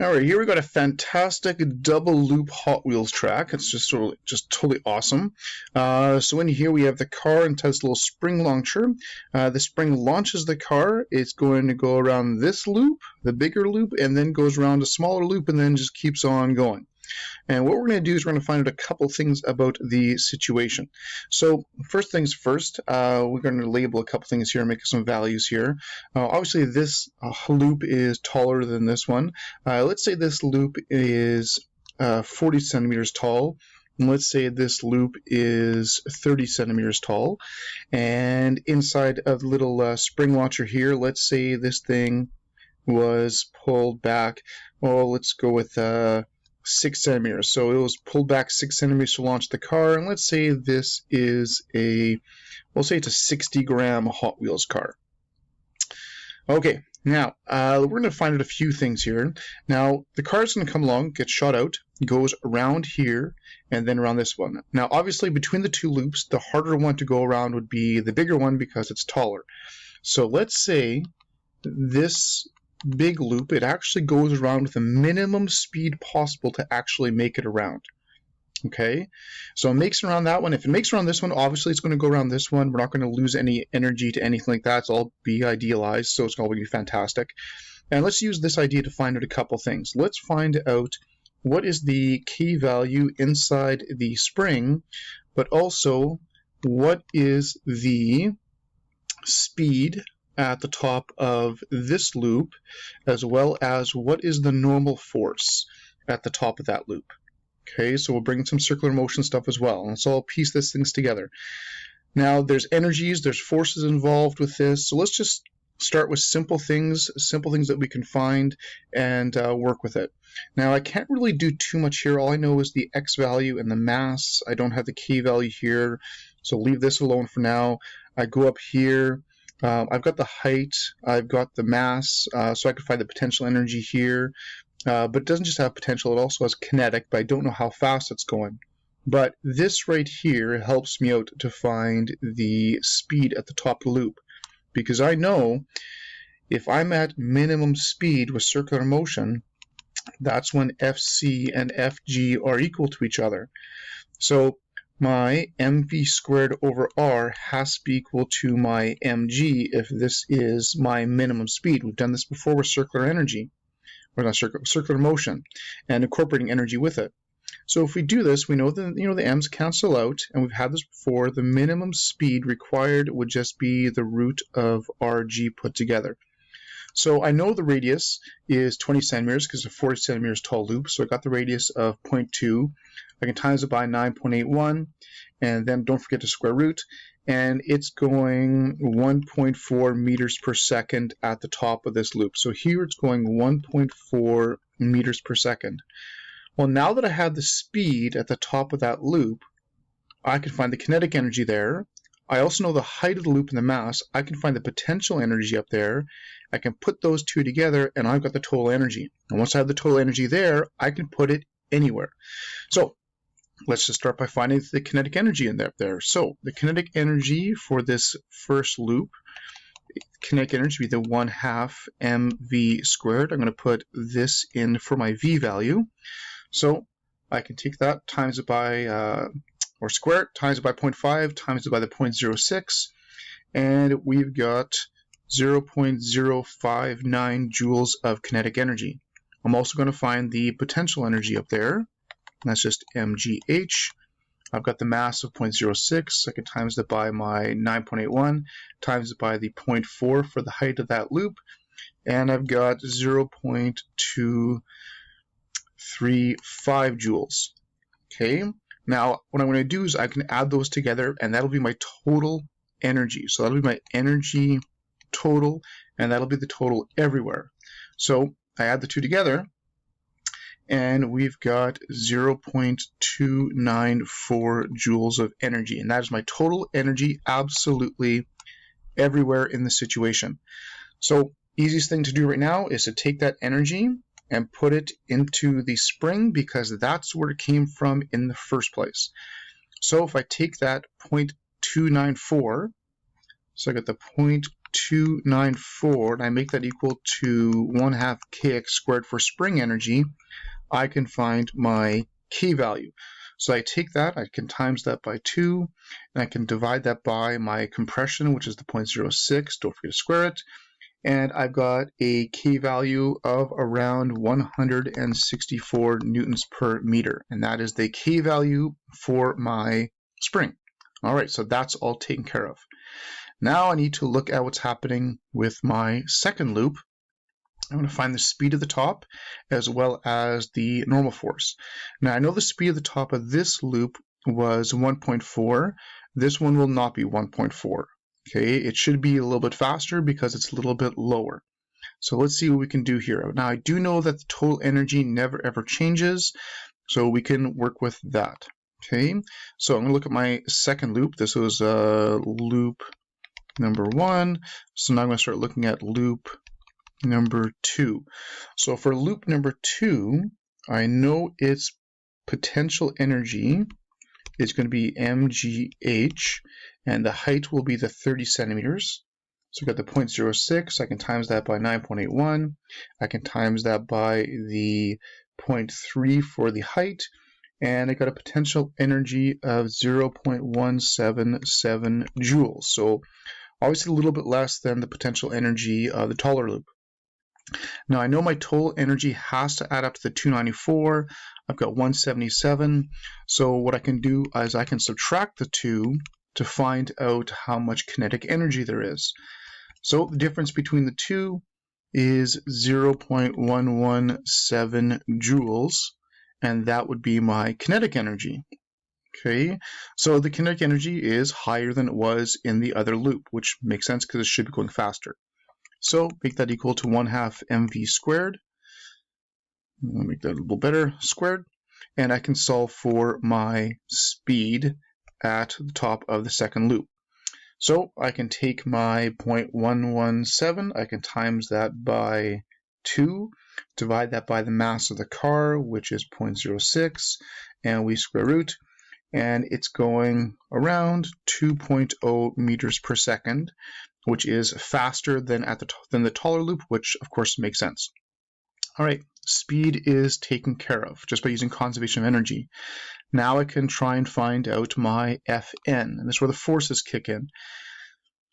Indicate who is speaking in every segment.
Speaker 1: All right, here we got a fantastic double loop Hot Wheels track. It's just totally awesome. So in here we have the car and it has a little spring launcher. The spring launches the car. It's going to go around this loop, the bigger loop, and then goes around a smaller loop and then just keeps on going. And what we're going to do is we're going to find out a couple things about the situation. So first things first, we're going to label a couple things here and make some values here. Obviously this loop is taller than this one. Let's say this loop is 40 centimeters tall. And let's say this loop is 30 centimeters tall. And inside of the little spring launcher here, let's say this thing was pulled back. Well, let's go with 6 centimeters. So it was pulled back 6 centimeters to launch the car. And let's say this is we'll say it's a 60-gram Hot Wheels car. Okay, now we're going to find out a few things here. Now the car is going to come along, get shot out, goes around here, and then around this one. Now obviously between the two loops, the harder one to go around would be the bigger one because it's taller. So let's say this big loop, it actually goes around with the minimum speed possible to actually make it around. Okay, so it makes it around that one. If it makes it around this one, obviously it's going to go around this one. We're not going to lose any energy to anything like that. It's all be idealized, so it's going to be fantastic. And let's use this idea to find out a couple things. Let's find out what is the key value inside the spring, but also what is the speed at the top of this loop, as well as what is the normal force at the top of that loop. Okay, so we'll bring some circular motion stuff as well, and so I'll piece these things together. Now there's energies, there's forces involved with this, so let's just start with simple things that we can find and work with it. Now I can't really do too much here. All I know is the x value and the mass. I don't have the k value here, so leave this alone for now. I go up here. I've got the height, I've got the mass, so I can find the potential energy here. But it doesn't just have potential, it also has kinetic, but I don't know how fast it's going. But this right here helps me out to find the speed at the top of the loop. Because I know if I'm at minimum speed with circular motion, that's when Fc and Fg are equal to each other. So my mv squared over r has to be equal to my mg if this is my minimum speed. We've done this before with circular energy, or not circular motion, and incorporating energy with it. So if we do this, we know that the m's cancel out, and we've had this before. The minimum speed required would just be the root of rg put together. So I know the radius is 20 centimeters because it's a 40 centimeters tall loop. So I got the radius of 0.2. I can times it by 9.81, and then don't forget to square root. And it's going 1.4 meters per second at the top of this loop. So here it's going 1.4 meters per second. Well, now that I have the speed at the top of that loop, I can find the kinetic energy there. I also know the height of the loop and the mass. I can find the potential energy up there. I can put those two together, and I've got the total energy. And once I have the total energy there, I can put it anywhere. So let's just start by finding the kinetic energy in there. So the kinetic energy for this first loop, kinetic energy would be the 1/2 mv squared. I'm going to put this in for my v value. So I can take that, times it by or square it, times it by 0.5, times it by the 0.06, and we've got 0.059 joules of kinetic energy. I'm also going to find the potential energy up there, and that's just mgh. I've got the mass of 0.06, I can times it by my 9.81, times it by the 0.4 for the height of that loop, and I've got 0.235 joules. Okay. Now, what I'm going to do is I can add those together, and that'll be my total energy. So that'll be my energy total, and that'll be the total everywhere. So I add the two together, and we've got 0.294 joules of energy, and that is my total energy absolutely everywhere in the situation. So easiest thing to do right now is to take that energy and put it into the spring, because that's where it came from in the first place. So if I take that 0.294, so I got the 294, and I make that equal to 1/2 kx squared for spring energy, I can find my k value. So I take that, I can times that by 2, and I can divide that by my compression, which is the 0.06, don't forget to square it, and I've got a k value of around 164 newtons per meter, and that is the k value for my spring. All right, so that's all taken care of. Now I need to look at what's happening with my second loop. I'm going to find the speed of the top as well as the normal force. Now I know the speed of the top of this loop was 1.4. This one will not be 1.4. Okay, it should be a little bit faster because it's a little bit lower. So let's see what we can do here. Now I do know that the total energy never ever changes, so we can work with that. Okay, so I'm going to look at my second loop. This was loop number 1. So now I'm going to start looking at loop number 2. So for loop number 2, I know its potential energy is going to be mgh, and the height will be the 30 centimeters. So I've got the 0.06, I can times that by 9.81, I can times that by the 0.3 for the height, and I got a potential energy of 0.177 joules. So obviously a little bit less than the potential energy of the taller loop. Now I know my total energy has to add up to the 294. I've got 177. So what I can do is I can subtract the 2 to find out how much kinetic energy there is. So the difference between the two is 0.117 joules, and that would be my kinetic energy. Okay, so the kinetic energy is higher than it was in the other loop, which makes sense because it should be going faster. So make that equal to 1/2 mv squared. I'll make that a little better, squared. And I can solve for my speed at the top of the second loop. So I can take my 0.117, I can times that by 2, divide that by the mass of the car, which is 0.06, and we square root, and it's going around 2.0 meters per second, which is faster than the taller loop, which of course makes sense. All right, speed is taken care of just by using conservation of energy. Now I can try and find out my Fn, and this is where the forces kick in.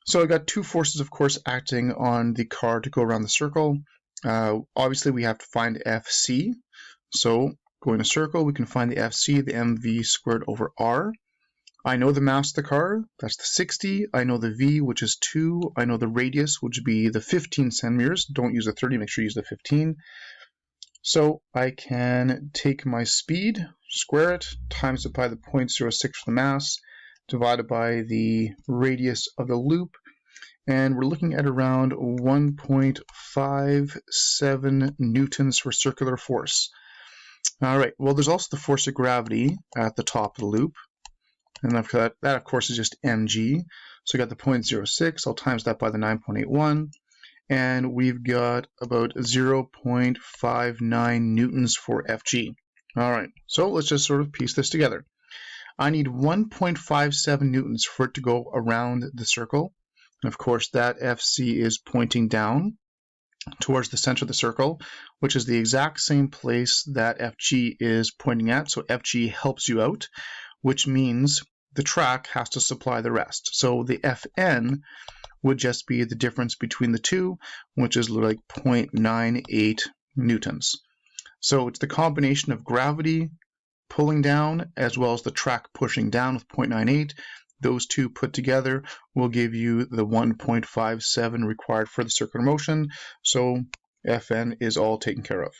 Speaker 1: So I got two forces, of course, acting on the car to go around the circle. Obviously, we have to find Fc. So going a circle, we can find the Fc, the mv squared over r. I know the mass of the car, that's the 60. I know the v, which is 2. I know the radius, which would be the 15 centimeters. Don't use the 30, make sure you use the 15. So I can take my speed, square it, times it by the 0.06 for the mass, divided by the radius of the loop, and we're looking at around 1.57 newtons for circular force. All right, well, there's also the force of gravity at the top of the loop, and that of course is just mg. So I got the 0.06, I'll times that by the 9.81, and we've got about 0.59 newtons for Fg. All right, so let's just sort of piece this together. I need 1.57 newtons for it to go around the circle. And of course, that Fc is pointing down towards the center of the circle, which is the exact same place that Fg is pointing at. So Fg helps you out, which means the track has to supply the rest. So the Fn would just be the difference between the two, which is like 0.98 newtons. So it's the combination of gravity pulling down as well as the track pushing down with 0.98. Those two put together will give you the 1.57 required for the circular motion. So Fn is all taken care of.